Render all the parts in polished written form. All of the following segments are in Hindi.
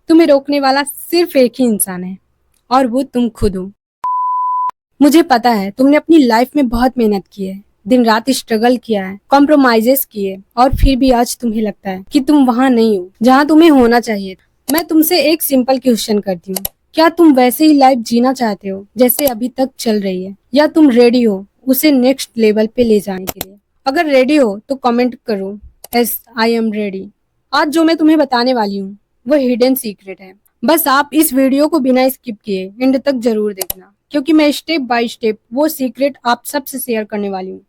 तुम्हें रोकने वाला सिर्फ एक ही इंसान है और वो तुम खुद हो। मुझे पता है तुमने अपनी लाइफ में बहुत मेहनत की है, दिन रात स्ट्रगल किया है, कॉम्प्रोमाइजेस किए और फिर भी आज तुम्हें लगता है कि तुम वहाँ नहीं हो जहाँ तुम्हें होना चाहिए। मैं तुमसे एक सिंपल क्वेश्चन करती हूँ, क्या तुम वैसे ही लाइफ जीना चाहते हो जैसे अभी तक चल रही है, या तुम रेडी हो उसे नेक्स्ट लेवल पे ले जाने के लिए? अगर रेडी हो तो कमेंट करो, यस आई एम रेडी। आज जो मैं तुम्हें बताने वाली हूँ वो हिडन सीक्रेट है। बस आप इस वीडियो को बिना स्किप किए एंड तक जरूर देखना, क्योंकि मैं स्टेप बाय स्टेप वो सीक्रेट आप सबसे शेयर करने वाली हूँ।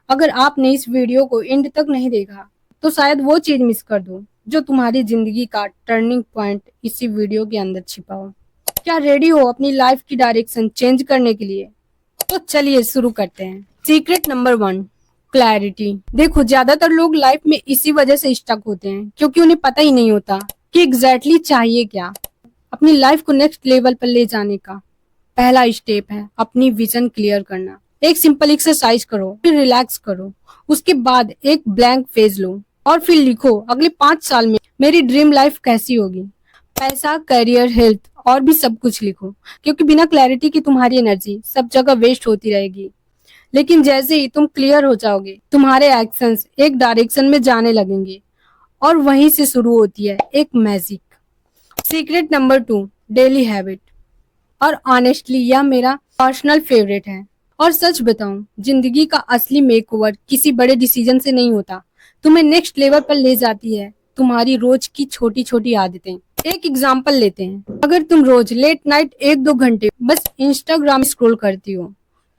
अगर आपने इस वीडियो को एंड तक नहीं देखा तो शायद वो चीज मिस कर दो जो तुम्हारी जिंदगी का टर्निंग पॉइंट इसी वीडियो के अंदर छिपा हो। क्या रेडी हो अपनी लाइफ की डायरेक्शन चेंज करने के लिए? तो चलिए शुरू करते हैं। Secret number 1, clarity. देखो, ज्यादातर लोग लाइफ में इसी वजह से स्टक होते हैं क्योंकि उन्हें पता ही नहीं होता कि एग्जैक्टली चाहिए क्या। अपनी लाइफ को नेक्स्ट लेवल पर ले जाने का पहला स्टेप है अपनी विजन क्लियर करना। एक सिंपल एक्सरसाइज करो, फिर रिलैक्स करो, उसके बाद एक ब्लैंक पेज लो और फिर लिखो अगले 5 साल में मेरी ड्रीम लाइफ कैसी होगी। पैसा, करियर, हेल्थ और भी सब कुछ लिखो, क्योंकि बिना क्लैरिटी की तुम्हारी एनर्जी सब जगह वेस्ट होती रहेगी। लेकिन जैसे ही तुम क्लियर हो जाओगे तुम्हारे एक्शंस एक डायरेक्शन में जाने लगेंगे और वहीं से शुरू होती है एक magic. Secret number 2, daily habit. और ऑनेस्टली यह मेरा पर्सनल फेवरेट है। और सच बताऊं, जिंदगी का असली मेकओवर किसी बड़े डिसीजन से नहीं होता, तुम्हें नेक्स्ट लेवल पर ले जाती है तुम्हारी रोज की छोटी छोटी आदतें। एक एग्जांपल लेते हैं, अगर तुम रोज लेट नाइट 1-2 घंटे बस इंस्टाग्राम स्क्रॉल करती हो,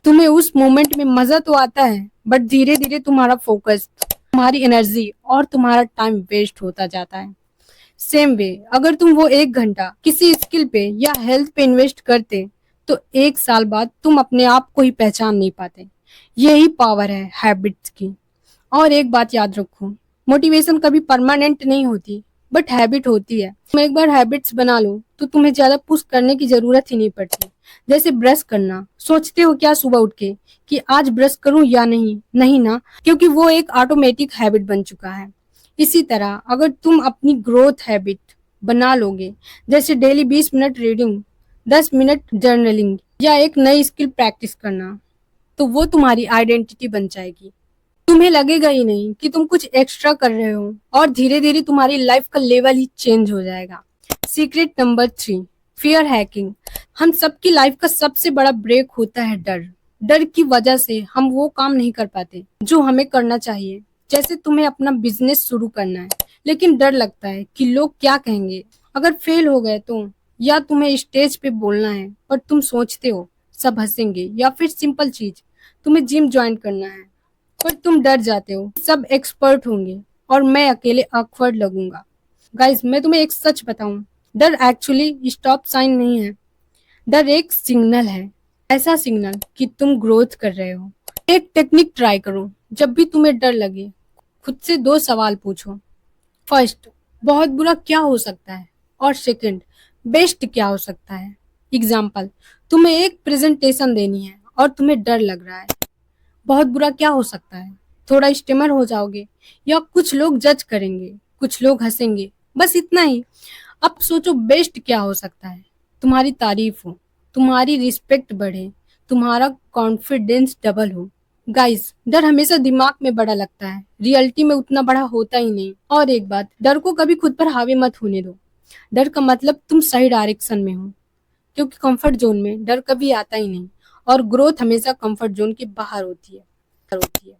तुम्हें उस मोमेंट में मजा तो आता है, बट धीरे धीरे तुम्हारा फोकस, तुम्हारी एनर्जी और तुम्हारा टाइम वेस्ट होता जाता है। सेम वे, अगर तुम वो 1 घंटा किसी स्किल पे या हेल्थ पे इन्वेस्ट करते तो 1 साल बाद तुम अपने आप को ही पहचान नहीं पाते। यही पावर है हैबिट्स की। और एक बात याद रखो, मोटिवेशन कभी परमानेंट नहीं होती, बट हैबिट होती है। तुम एक बार हैबिट्स बना लो तो तुम्हें ज्यादा पुश करने की जरूरत ही नहीं पड़ती। जैसे ब्रश करना, सोचते हो क्या सुबह उठ के कि आज ब्रश करूं या नहीं? नहीं ना, क्योंकि वो एक ऑटोमेटिक हैबिट बन चुका है। इसी तरह अगर तुम अपनी ग्रोथ हैबिट बना लोगे, जैसे daily 20 minute reading, 10 minute journaling या एक नई स्किल प्रैक्टिस करना, तो वो तुम्हारी आइडेंटिटी बन जाएगी। तुम्हें लगेगा ही नहीं कि तुम कुछ एक्स्ट्रा कर रहे हो और धीरे धीरे तुम्हारी लाइफ का लेवल ही चेंज हो जाएगा। Secret number 3, fear hacking. हम सबकी लाइफ का सबसे बड़ा ब्रेक होता है डर। डर की वजह से हम वो काम नहीं कर पाते जो हमें करना चाहिए। जैसे तुम्हें अपना बिजनेस शुरू करना है, लेकिन डर लगता है कि लोग क्या कहेंगे अगर फेल हो गए तो, या तुम्हें स्टेज पे बोलना है और तुम सोचते हो सब हंसेंगे, या फिर सिंपल चीज, तुम्हें जिम ज्वाइन करना है पर तुम डर जाते हो सब एक्सपर्ट होंगे और मैं अकेले awkward लगूंगा। गाइस, मैं तुम्हें एक सच बताऊं, डर एक्चुअली स्टॉप साइन नहीं है। डर एक सिग्नल है, ऐसा सिग्नल कि तुम ग्रोथ कर रहे हो। एक टेक्निक ट्राई करो, जब भी तुम्हें डर लगे खुद से 2 सवाल पूछो। फर्स्ट, बहुत बुरा क्या हो सकता है? और सेकंड, बेस्ट क्या हो सकता है? एग्जाम्पल, तुम्हें एक प्रेजेंटेशन देनी है और तुम्हें डर लग रहा है। बहुत बुरा क्या हो सकता है? थोड़ा स्टेमर हो जाओगे, या कुछ लोग जज करेंगे, कुछ लोग हंसेंगे, बस इतना ही। अब सोचो बेस्ट क्या हो सकता है? तुम्हारी तारीफ हो, तुम्हारी रिस्पेक्ट बढ़े, तुम्हारा कॉन्फिडेंस डबल हो। गाइस, डर हमेशा दिमाग में बड़ा लगता है, रियलिटी में उतना बड़ा होता ही नहीं। और एक बात, डर को कभी खुद पर हावी मत होने दो। डर का मतलब तुम सही डायरेक्शन में हो, क्योंकि कंफर्ट जोन में डर कभी आता ही नहीं और ग्रोथ हमेशा कंफर्ट जोन के बाहर होती है।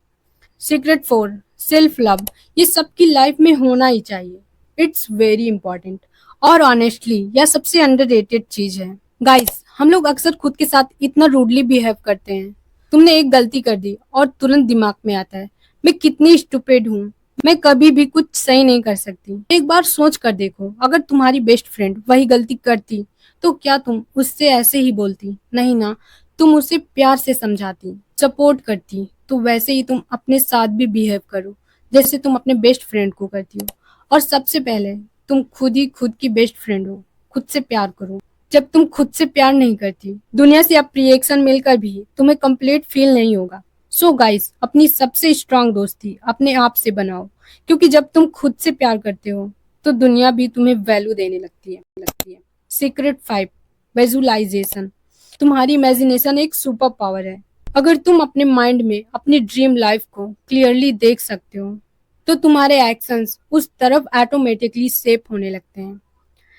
Secret 4, self love. ये सबकी लाइफ में होना ही चाहिए, इट्स वेरी इंपॉर्टेंट। और ऑनेस्टली यह सबसे अंडररेटेड चीज है। गाइस, हम लोग अक्सर खुद के साथ इतना रूडली बिहेव करते हैं। तुमने एक गलती कर दी और तुरंत दिमाग में आता है मैं कितनी स्टूपिड हूँ, मैं कभी भी कुछ सही नहीं कर सकती। एक बार सोच कर देखो, अगर तुम्हारी बेस्ट फ्रेंड वही गलती करती तो क्या तुम उससे ऐसे ही बोलती? नहीं ना, तुम उसे प्यार से समझाती, सपोर्ट करती। तो वैसे ही तुम अपने साथ भी बिहेव करो जैसे तुम अपने बेस्ट फ्रेंड को करती हो। और सबसे पहले तुम खुद ही खुद की बेस्ट फ्रेंड हो, खुद से प्यार करो। जब तुम खुद से प्यार नहीं करती, दुनिया से अप्रिएशन मिलकर भी तुम्हें कंप्लीट फील नहीं होगा। सो गाइस, अपनी सबसे स्ट्रांग दोस्ती अपने आप से बनाओ, क्योंकि जब तुम खुद से प्यार करते हो तो दुनिया भी तुम्हें वैल्यू देने लगती है। Secret 5, visualisation. तुम्हारी इमेजिनेशन एक सुपर पावर है। अगर तुम अपने माइंड में अपनी ड्रीम लाइफ को क्लियरली देख सकते हो तो तुम्हारे एक्शंस उस तरफ ऑटोमेटिकली शेप होने लगते हैं।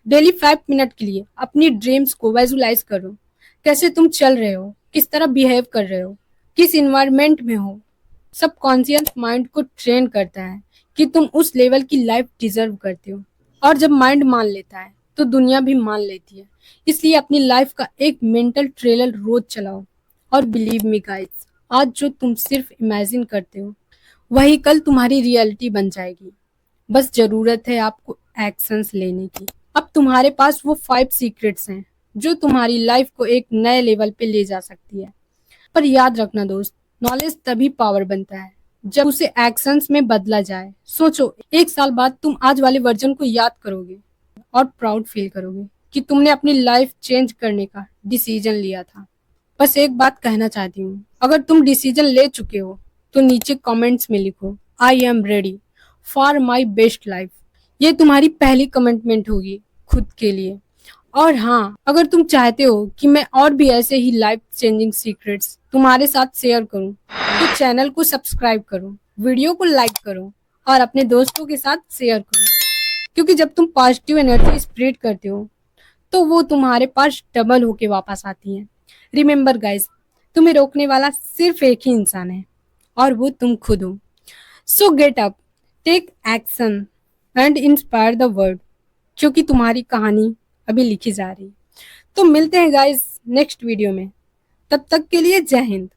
डेली 5 मिनट के लिए अपनी ड्रीम्स को विजुलाइज करो। कैसे तुम चल रहे हो, किस तरह बिहेव कर रहे हो, किस इन्वायरमेंट में हो। सबकॉन्शियस माइंड को ट्रेन करता है कि तुम उस लेवल की लाइफ डिजर्व करते हो। और जब माइंड मान लेता है तो दुनिया भी मान लेती है। इसलिए अपनी लाइफ का एक मेंटल ट्रेलर रोज चलाओ। और बिलीव मी गाइस, आज जो तुम सिर्फ इमेजिन करते हो वही कल तुम्हारी रियलिटी बन जाएगी। बस जरूरत है आपको एक्शंस लेने की। अब तुम्हारे पास वो 5 सीक्रेट्स हैं जो तुम्हारी लाइफ को एक नए लेवल पे ले जा सकती है। पर याद रखना दोस्त, नॉलेज तभी पावर बनता है जब उसे एक्शंस में बदला जाए। सोचो, 1 साल बाद तुम आज वाले वर्जन को याद करोगे और प्राउड फील करोगे कि तुमने अपनी लाइफ चेंज करने का डिसीजन लिया था। बस एक बात कहना चाहती हूँ, अगर तुम डिसीजन ले चुके हो तो नीचे कमेंट्स में लिखो I am ready for my best life. ये तुम्हारी पहली कमिटमेंट होगी खुद के लिए। और हाँ, अगर तुम चाहते हो कि मैं और भी ऐसे ही लाइफ चेंजिंग सीक्रेट्स तुम्हारे साथ शेयर करूं तो चैनल को सब्सक्राइब करो, वीडियो को लाइक करो और अपने दोस्तों के साथ शेयर करो। क्योंकि जब तुम पॉजिटिव एनर्जी स्प्रेड करते हो तो वो तुम्हारे पास डबल होके वापस आती है। रिमेम्बर गाइस, तुम्हें रोकने वाला सिर्फ एक ही इंसान है और वो तुम खुद हो। So get up, take action and inspire the world, क्योंकि तुम्हारी कहानी अभी लिखी जा रही। तो मिलते हैं गाइस नेक्स्ट वीडियो में। तब तक के लिए जय हिंद।